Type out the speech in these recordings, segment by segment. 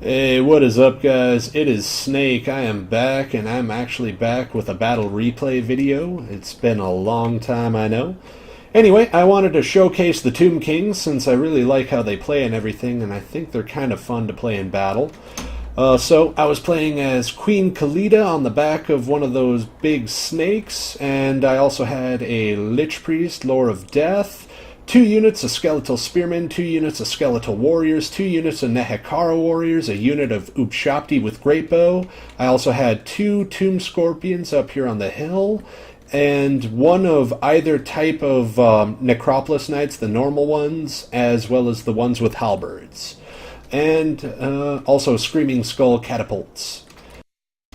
Hey, what is up, guys? It is Snake. I am back, and I'm actually back with a battle replay video. It's been a long time, I know. Anyway, I wanted to showcase the Tomb Kings since I really like how they play and everything, and I think they're kind of fun to play in battle. So I was playing as Queen Khalida on the back of one of those big snakes, and I also had a Lich Priest, Lore of Death, 2 units of Skeletal Spearmen, 2 units of Skeletal Warriors, 2 units of Nehekara Warriors, a unit of Upshapti with Great Bow. I also had 2 Tomb Scorpions up here on the hill, and 1 of either type of Necropolis Knights, the normal ones, as well as the ones with halberds. And also Screaming Skull Catapults.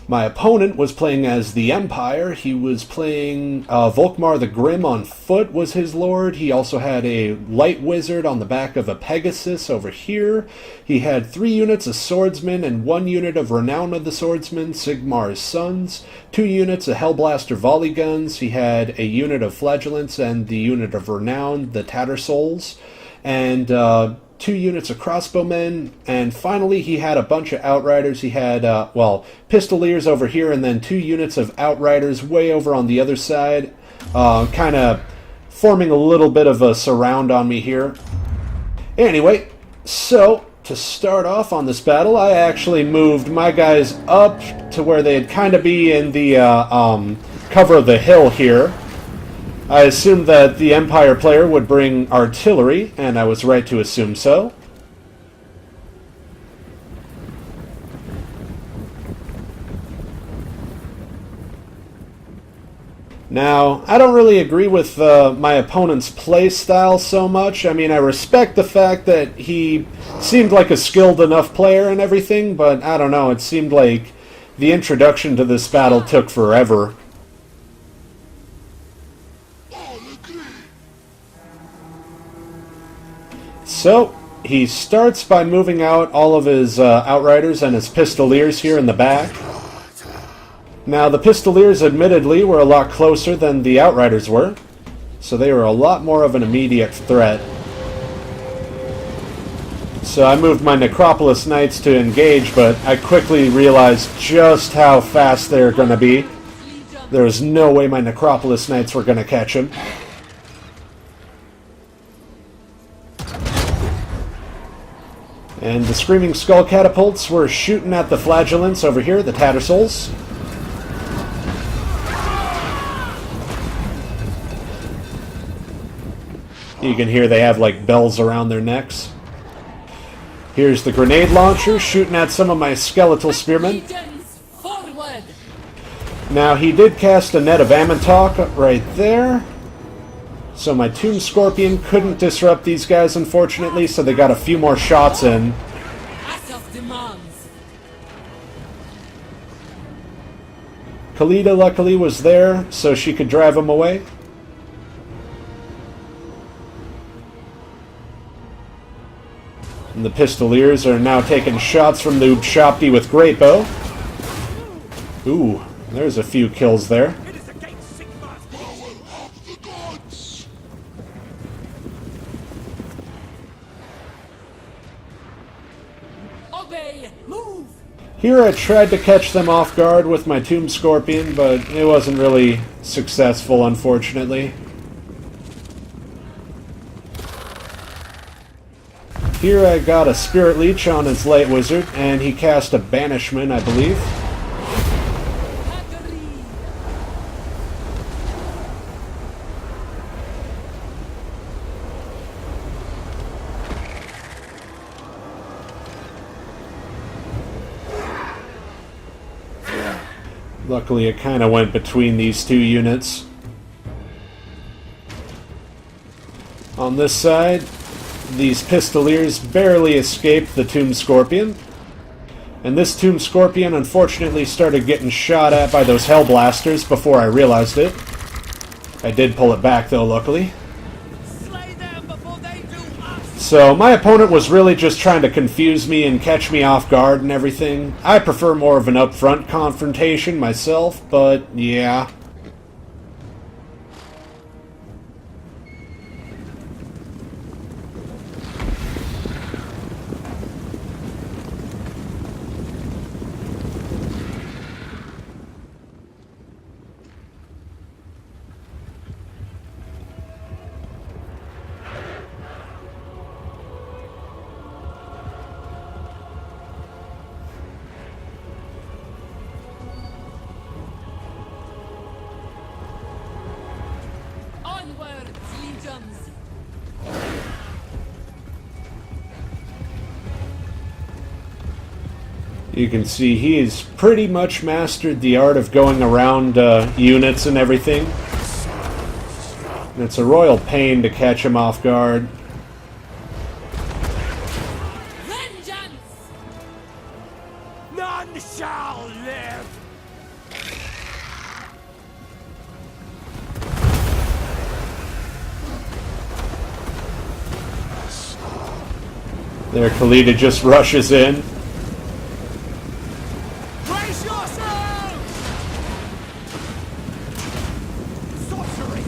My opponent was playing as the Empire. He was playing Volkmar the Grim on foot was his lord. He also had a Light Wizard on the back of a Pegasus over here. He had 3 units of Swordsmen and 1 unit of Renown of the Swordsmen, Sigmar's Sons, 2 units of Hellblaster Volley Guns. He had a unit of Flagellants and the unit of Renown, the Tattersouls, and 2 units of crossbowmen, and finally he had a bunch of outriders. He had, pistoliers over here, and then 2 units of outriders way over on the other side, kind of forming a little bit of a surround on me here. Anyway, so to start off on this battle, I actually moved my guys up to where they'd kind of be in the cover of the hill here. I assumed that the Empire player would bring artillery, and I was right to assume so. Now, I don't really agree with my opponent's play style so much. I mean, I respect the fact that he seemed like a skilled enough player and everything, but I don't know, it seemed like the introduction to this battle took forever. So, he starts by moving out all of his outriders and his pistoliers here in the back. Now, the pistoliers admittedly were a lot closer than the outriders were, so they were a lot more of an immediate threat. So I moved my Necropolis Knights to engage, but I quickly realized just how fast they're going to be. There was no way my Necropolis Knights were going to catch him. And the Screaming Skull Catapults were shooting at the Flagellants over here, the Tattersouls. You can hear they have like bells around their necks. Here's the grenade launcher shooting at some of my Skeletal Spearmen. Now he did cast a Net of Amantok right there. So my Tomb Scorpion couldn't disrupt these guys, unfortunately, so they got a few more shots in. Khalida luckily was there, so she could drive them away. And the Pistoliers are now taking shots from the Upshapti with Great Bow. Ooh, there's a few kills there. Here I tried to catch them off guard with my Tomb Scorpion, but it wasn't really successful, unfortunately. Here I got a Spirit Leech on his Light Wizard, and he cast a Banishment, I believe. Luckily, it kind of went between these 2 units. On this side, these Pistoliers barely escaped the Tomb Scorpion. And this Tomb Scorpion unfortunately started getting shot at by those Hellblasters before I realized it. I did pull it back though, luckily. So my opponent was really just trying to confuse me and catch me off guard and everything. I prefer more of an upfront confrontation myself, but yeah. You can see he's pretty much mastered the art of going around units and everything. And it's a royal pain to catch him off guard. Vengeance! None shall live! There, Khalida just rushes in. Brace yourselves! Sorcery!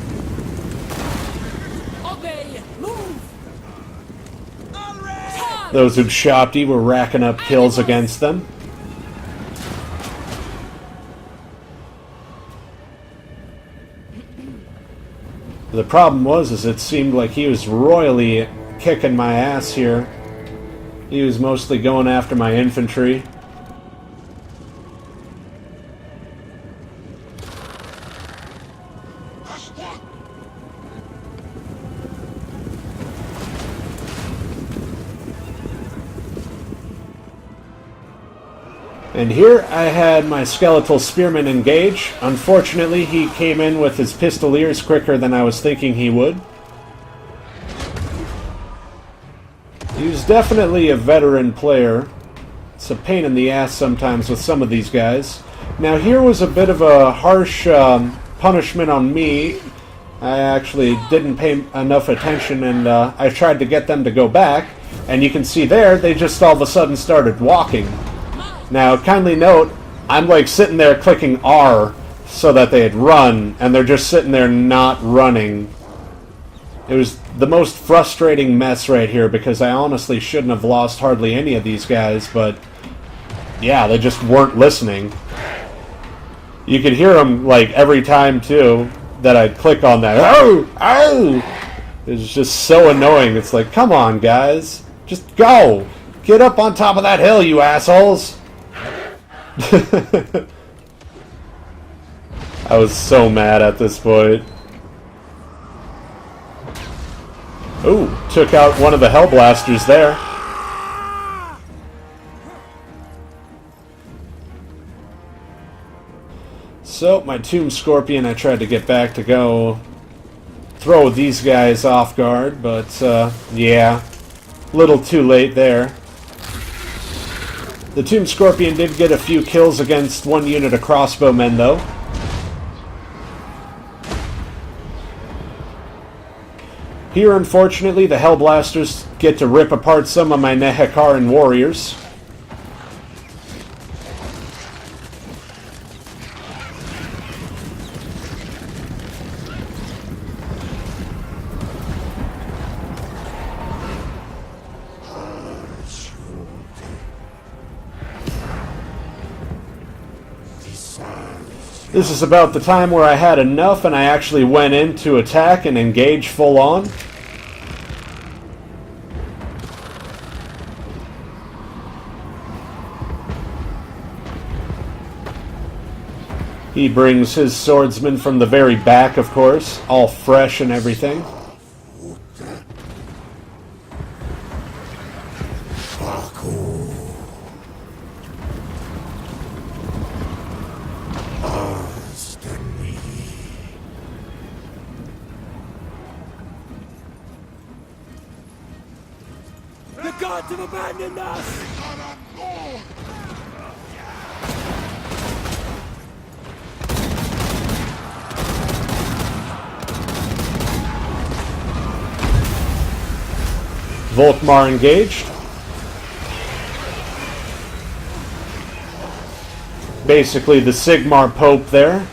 Obey! Move! Already! Those who'd shopped were racking up kills against them. The problem was, it seemed like he was royally kicking my ass here. He was mostly going after my infantry. And here I had my skeletal spearman engage. Unfortunately, he came in with his pistoliers quicker than I was thinking he would. He was definitely a veteran player. It's a pain in the ass sometimes with some of these guys. Now here was a bit of a harsh punishment on me. I actually didn't pay enough attention, and I tried to get them to go back. And you can see there, they just all of a sudden started walking. Now, kindly note, I'm like sitting there clicking R so that they'd run, and they're just sitting there not running. It was the most frustrating mess right here, because I honestly shouldn't have lost hardly any of these guys, but yeah, they just weren't listening. You could hear them like every time too that I'd click on that. Oh! Oh! It's just so annoying. It's like, come on guys, just go! Get up on top of that hill, you assholes! I was so mad at this point. Ooh, took out one of the Hellblasters there. So, my Tomb Scorpion, I tried to get back to go throw these guys off guard, but yeah, a little too late there. The Tomb Scorpion did get a few kills against one unit of crossbowmen, though. Here, unfortunately, the Hellblasters get to rip apart some of my Nehekaran warriors. This is about the time where I had enough and I actually went in to attack and engage full on. He brings his swordsman from the very back, of course, all fresh and everything. The gods have abandoned us! Volkmar engaged. Basically the Sigmar Pope there.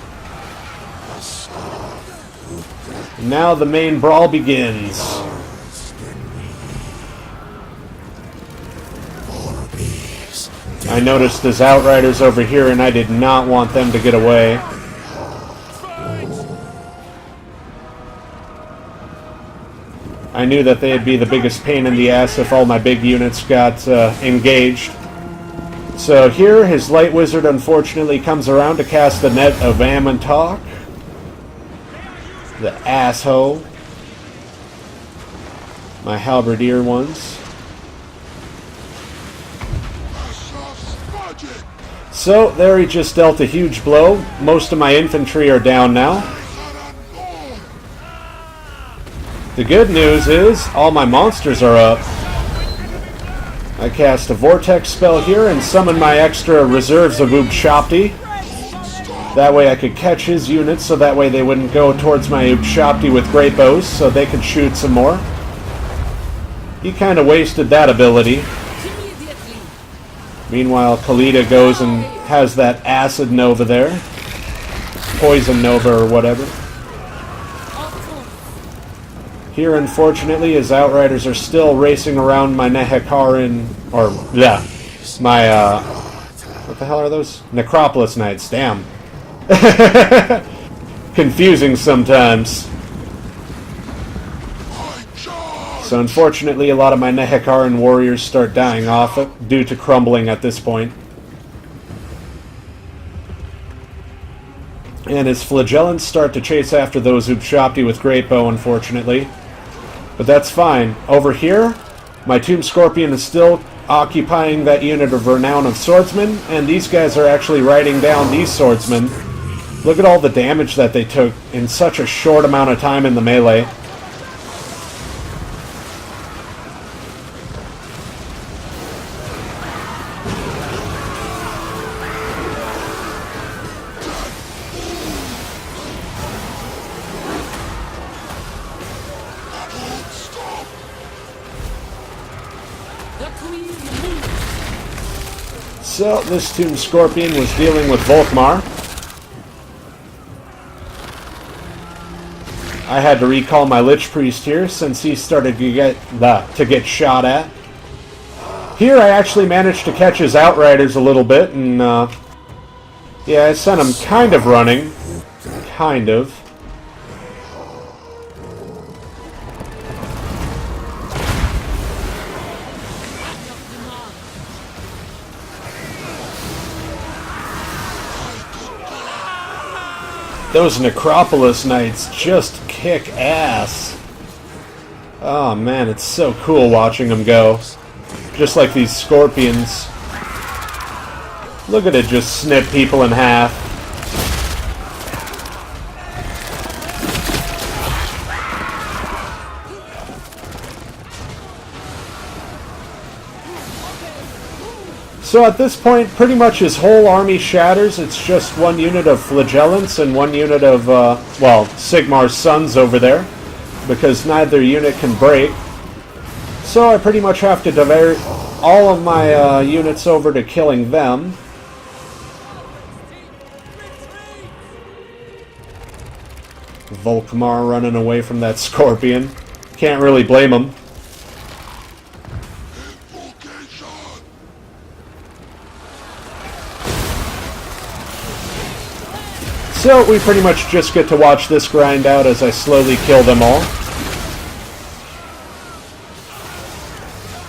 Now the main brawl begins. I noticed there's Outriders over here and I did not want them to get away. I knew that they'd be the biggest pain in the ass if all my big units got engaged. So here, his Light Wizard unfortunately comes around to cast the Net of Amantok. The asshole. My Halberdier ones. So, there he just dealt a huge blow. Most of my infantry are down now. The good news is, all my monsters are up. I cast a Vortex spell here and summon my extra reserves of Ubshapti. That way I could catch his units, so that way they wouldn't go towards my Ubshapti with great bows, so they could shoot some more. He kind of wasted that ability. Meanwhile, Khalida goes and has that Acid Nova there. Poison Nova or whatever. Here, unfortunately, his Outriders are still racing around my Nehekarin, or, yeah, my, what the hell are those? Necropolis Knights, damn. Confusing sometimes. So unfortunately, a lot of my Nehekarin warriors start dying off due to crumbling at this point. And his Flagellants start to chase after those Ubshapti with Great Bow, unfortunately. But that's fine. Over here, my Tomb Scorpion is still occupying that unit of Renown of Swordsmen, and these guys are actually riding down these Swordsmen. Look at all the damage that they took in such a short amount of time in the melee. So, this Tomb Scorpion was dealing with Volkmar. I had to recall my Lich Priest here since he started to get shot at. Here I actually managed to catch his Outriders a little bit, and yeah, I sent him kind of running. Kind of. Those Necropolis Knights just kick ass. Oh man, it's so cool watching them go. Just like these Scorpions. Look at it just snip people in half. So at this point, pretty much his whole army shatters. It's just one unit of Flagellants and one unit of, well, Sigmar's sons over there, because neither unit can break. So I pretty much have to divert all of my units over to killing them. Volkmar running away from that Scorpion. Can't really blame him. So we pretty much just get to watch this grind out as I slowly kill them all.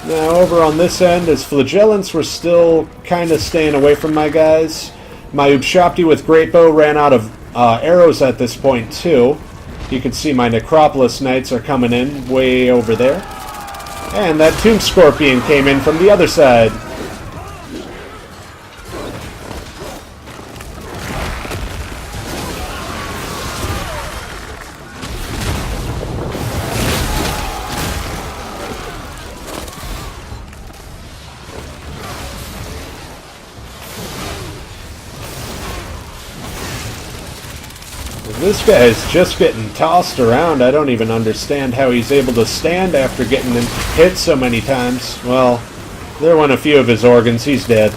Now over on this end, his Flagellants were still kind of staying away from my guys. My Ubshapti with Great Bow ran out of arrows at this point too. You can see my Necropolis Knights are coming in way over there. And that Tomb Scorpion came in from the other side. This guy is just getting tossed around. I don't even understand how he's able to stand after getting hit so many times. Well, there went a few of his organs. He's dead.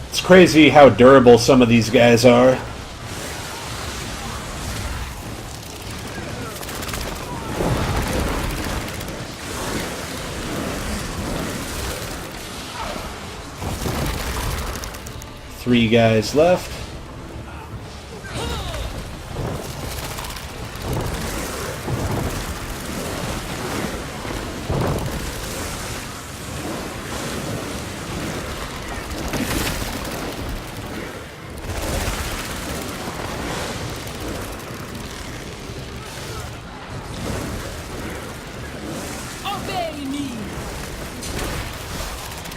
It's crazy how durable some of these guys are. Three guys left.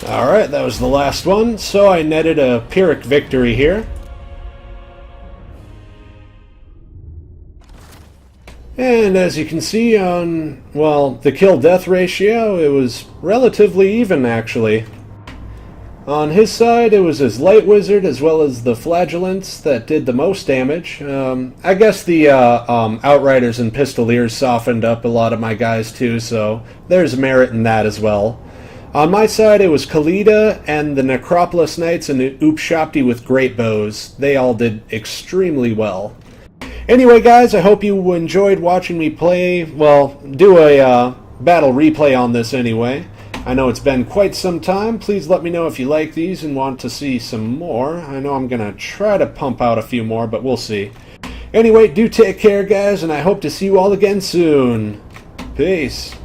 Alright, that was the last one, so I netted a Pyrrhic victory here. And as you can see on, well, the kill-death ratio, it was relatively even, actually. On his side, it was his Light Wizard as well as the Flagellants that did the most damage. I guess the Outriders and Pistoliers softened up a lot of my guys too, so there's merit in that as well. On my side, it was Khalida and the Necropolis Knights and the Upshapti with great bows. They all did extremely well. Anyway, guys, I hope you enjoyed watching me play, well, do a battle replay on this anyway. I know it's been quite some time. Please let me know if you like these and want to see some more. I know I'm going to try to pump out a few more, but we'll see. Anyway, do take care, guys, and I hope to see you all again soon. Peace.